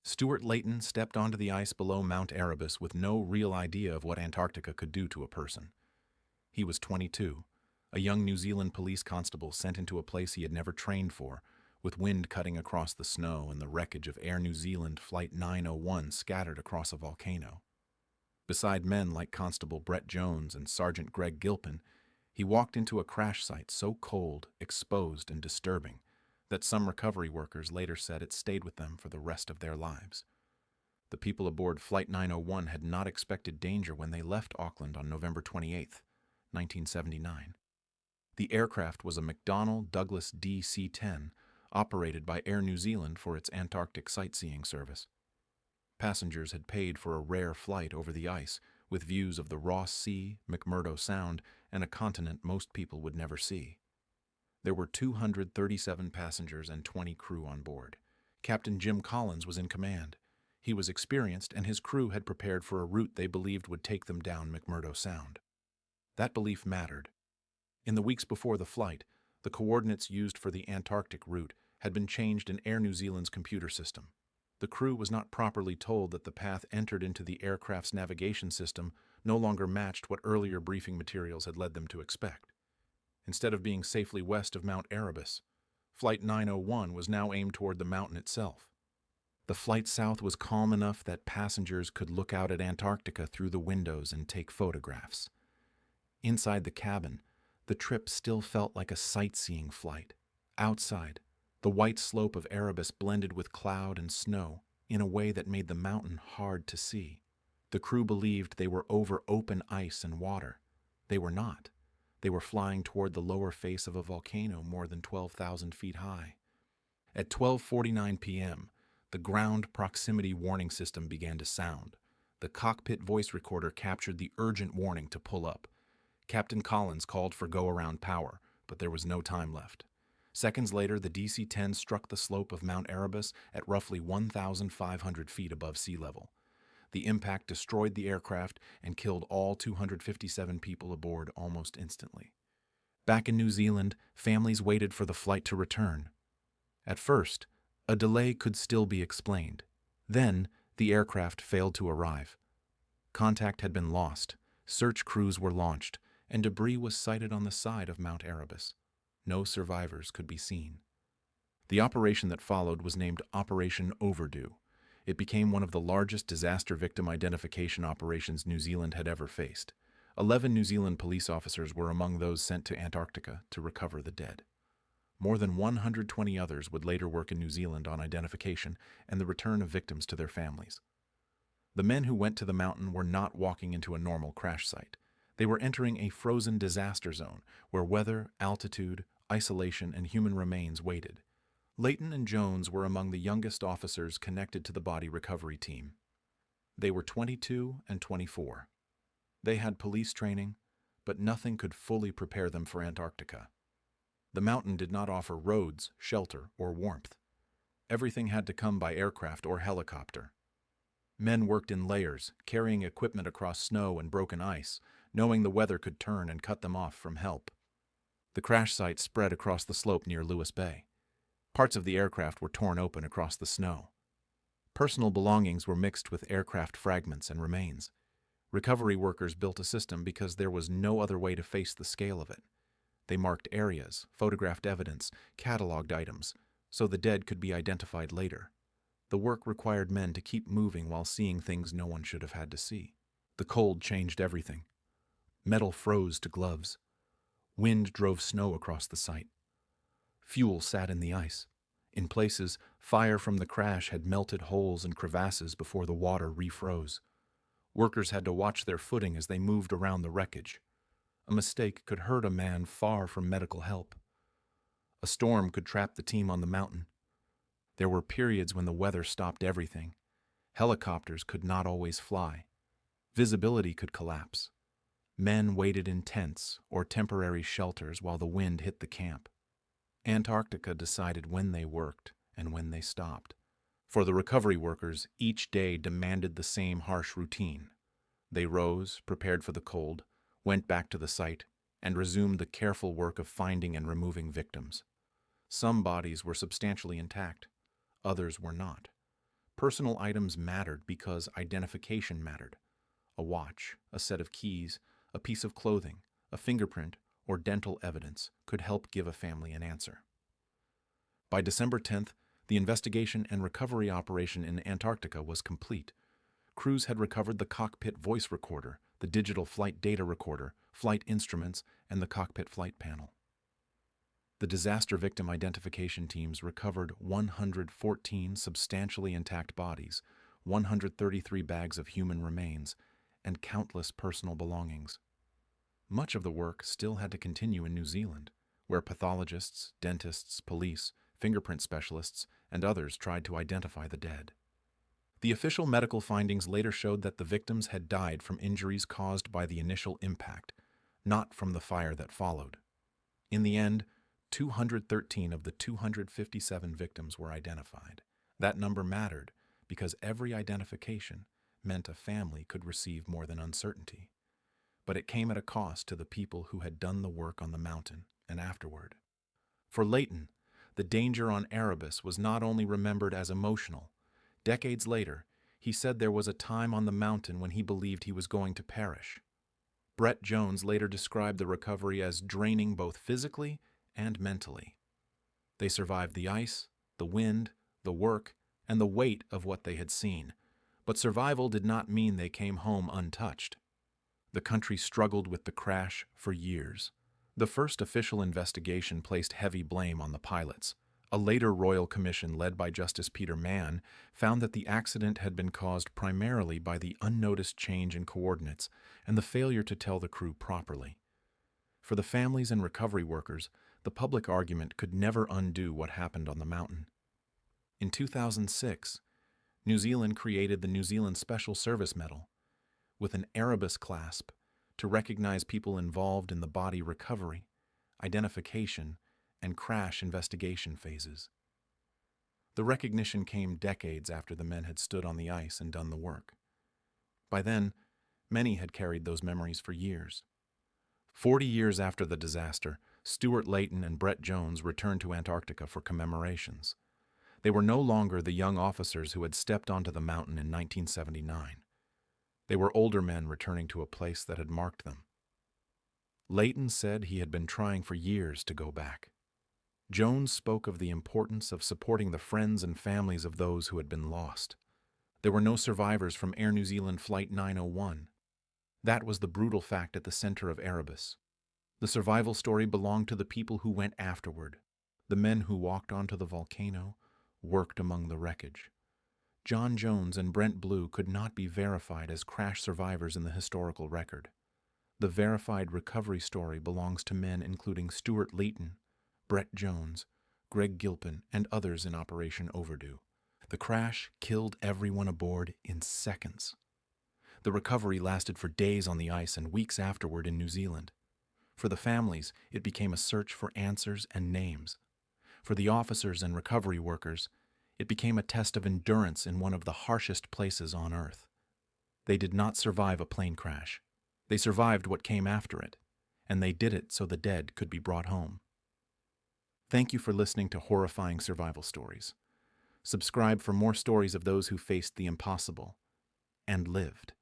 Stuart Layton stepped onto the ice below Mount Erebus with no real idea of what Antarctica could do to a person. He was 22, a young New Zealand police constable sent into a place he had never trained for, with wind cutting across the snow and the wreckage of Air New Zealand Flight 901 scattered across a volcano. Beside men like Constable Brett Jones and Sergeant Greg Gilpin, he walked into a crash site so cold, exposed, and disturbing that some recovery workers later said it stayed with them for the rest of their lives. The people aboard Flight 901 had not expected danger when they left Auckland on November 28, 1979. The aircraft was a McDonnell Douglas DC-10, operated by Air New Zealand for its Antarctic sightseeing service. Passengers had paid for a rare flight over the ice, with views of the Ross Sea, McMurdo Sound, and a continent most people would never see. There were 237 passengers and 20 crew on board. Captain Jim Collins was in command. He was experienced, and his crew had prepared for a route they believed would take them down McMurdo Sound. That belief mattered. In the weeks before the flight, the coordinates used for the Antarctic route had been changed in Air New Zealand's computer system. The crew was not properly told that the path entered into the aircraft's navigation system no longer matched what earlier briefing materials had led them to expect. Instead of being safely west of Mount Erebus, Flight 901 was now aimed toward the mountain itself. The flight south was calm enough that passengers could look out at Antarctica through the windows and take photographs. Inside the cabin, the trip still felt like a sightseeing flight. Outside, the white slope of Erebus blended with cloud and snow in a way that made the mountain hard to see. The crew believed they were over open ice and water. They were not. They were flying toward the lower face of a volcano more than 12,000 feet high. At 12:49 p.m., the ground proximity warning system began to sound. The cockpit voice recorder captured the urgent warning to pull up. Captain Collins called for go-around power, but there was no time left. Seconds later, the DC-10 struck the slope of Mount Erebus at roughly 1,500 feet above sea level. The impact destroyed the aircraft and killed all 257 people aboard almost instantly. Back in New Zealand, families waited for the flight to return. At first, a delay could still be explained. Then, the aircraft failed to arrive. Contact had been lost, search crews were launched, and debris was sighted on the side of Mount Erebus. No survivors could be seen. The operation that followed was named Operation Overdue. It became one of the largest disaster victim identification operations New Zealand had ever faced. 11 New Zealand police officers were among those sent to Antarctica to recover the dead. More than 120 others would later work in New Zealand on identification and the return of victims to their families. The men who went to the mountain were not walking into a normal crash site. They were entering a frozen disaster zone where weather, altitude, isolation, and human remains waited. Layton and Jones were among the youngest officers connected to the body recovery team. They were 22 and 24. They had police training, but nothing could fully prepare them for Antarctica. The mountain did not offer roads, shelter, or warmth. Everything had to come by aircraft or helicopter. Men worked in layers, carrying equipment across snow and broken ice, knowing the weather could turn and cut them off from help. The crash site spread across the slope near Lewis Bay. Parts of the aircraft were torn open across the snow. Personal belongings were mixed with aircraft fragments and remains. Recovery workers built a system because there was no other way to face the scale of it. They marked areas, photographed evidence, cataloged items, so the dead could be identified later. The work required men to keep moving while seeing things no one should have had to see. The cold changed everything. Metal froze to gloves. Wind drove snow across the site. Fuel sat in the ice. In places, fire from the crash had melted holes and crevasses before the water refroze. Workers had to watch their footing as they moved around the wreckage. A mistake could hurt a man far from medical help. A storm could trap the team on the mountain. There were periods when the weather stopped everything. Helicopters could not always fly. Visibility could collapse. Men waited in tents or temporary shelters while the wind hit the camp. Antarctica decided when they worked and when they stopped. For the recovery workers, each day demanded the same harsh routine. They rose, prepared for the cold, went back to the site, and resumed the careful work of finding and removing victims. Some bodies were substantially intact, others were not. Personal items mattered because identification mattered. A watch, a set of keys, a piece of clothing, a fingerprint, or dental evidence could help give a family an answer. By December 10th, the investigation and recovery operation in Antarctica was complete. Crews had recovered the cockpit voice recorder, the digital flight data recorder, flight instruments, and the cockpit flight panel. The disaster victim identification teams recovered 114 substantially intact bodies, 133 bags of human remains, and countless personal belongings. Much of the work still had to continue in New Zealand, where pathologists, dentists, police, fingerprint specialists, and others tried to identify the dead. The official medical findings later showed that the victims had died from injuries caused by the initial impact, not from the fire that followed. In the end, 213 of the 257 victims were identified. That number mattered because every identification meant a family could receive more than uncertainty. But it came at a cost to the people who had done the work on the mountain and afterward. For Leighton, the danger on Erebus was not only remembered as emotional. Decades later, he said there was a time on the mountain when he believed he was going to perish. Brett Jones later described the recovery as draining both physically and mentally. They survived the ice, the wind, the work, and the weight of what they had seen. But survival did not mean they came home untouched. The country struggled with the crash for years. The first official investigation placed heavy blame on the pilots. A later royal commission led by Justice Peter Mann found that the accident had been caused primarily by the unnoticed change in coordinates and the failure to tell the crew properly. For the families and recovery workers, the public argument could never undo what happened on the mountain. In 2006, New Zealand created the New Zealand Special Service Medal with an Erebus clasp to recognize people involved in the body recovery, identification, and crash investigation phases. The recognition came decades after the men had stood on the ice and done the work. By then, many had carried those memories for years. 40 years after the disaster, Stuart Leighton and Brett Jones returned to Antarctica for commemorations. They were no longer the young officers who had stepped onto the mountain in 1979. They were older men returning to a place that had marked them. Leighton said he had been trying for years to go back. Jones spoke of the importance of supporting the friends and families of those who had been lost. There were no survivors from Air New Zealand Flight 901. That was the brutal fact at the center of Erebus. The survival story belonged to the people who went afterward, the men who walked onto the volcano, worked among the wreckage. John Jones and Brent Blue could not be verified as crash survivors in the historical record. The verified recovery story belongs to men including Stuart Leighton, Brett Jones, Greg Gilpin, and others in Operation Overdue. The crash killed everyone aboard in seconds. The recovery lasted for days on the ice and weeks afterward in New Zealand. For the families, it became a search for answers and names. For the officers and recovery workers, it became a test of endurance in one of the harshest places on Earth. They did not survive a plane crash. They survived what came after it, and they did it so the dead could be brought home. Thank you for listening to Horrifying Survival Stories. Subscribe for more stories of those who faced the impossible and lived.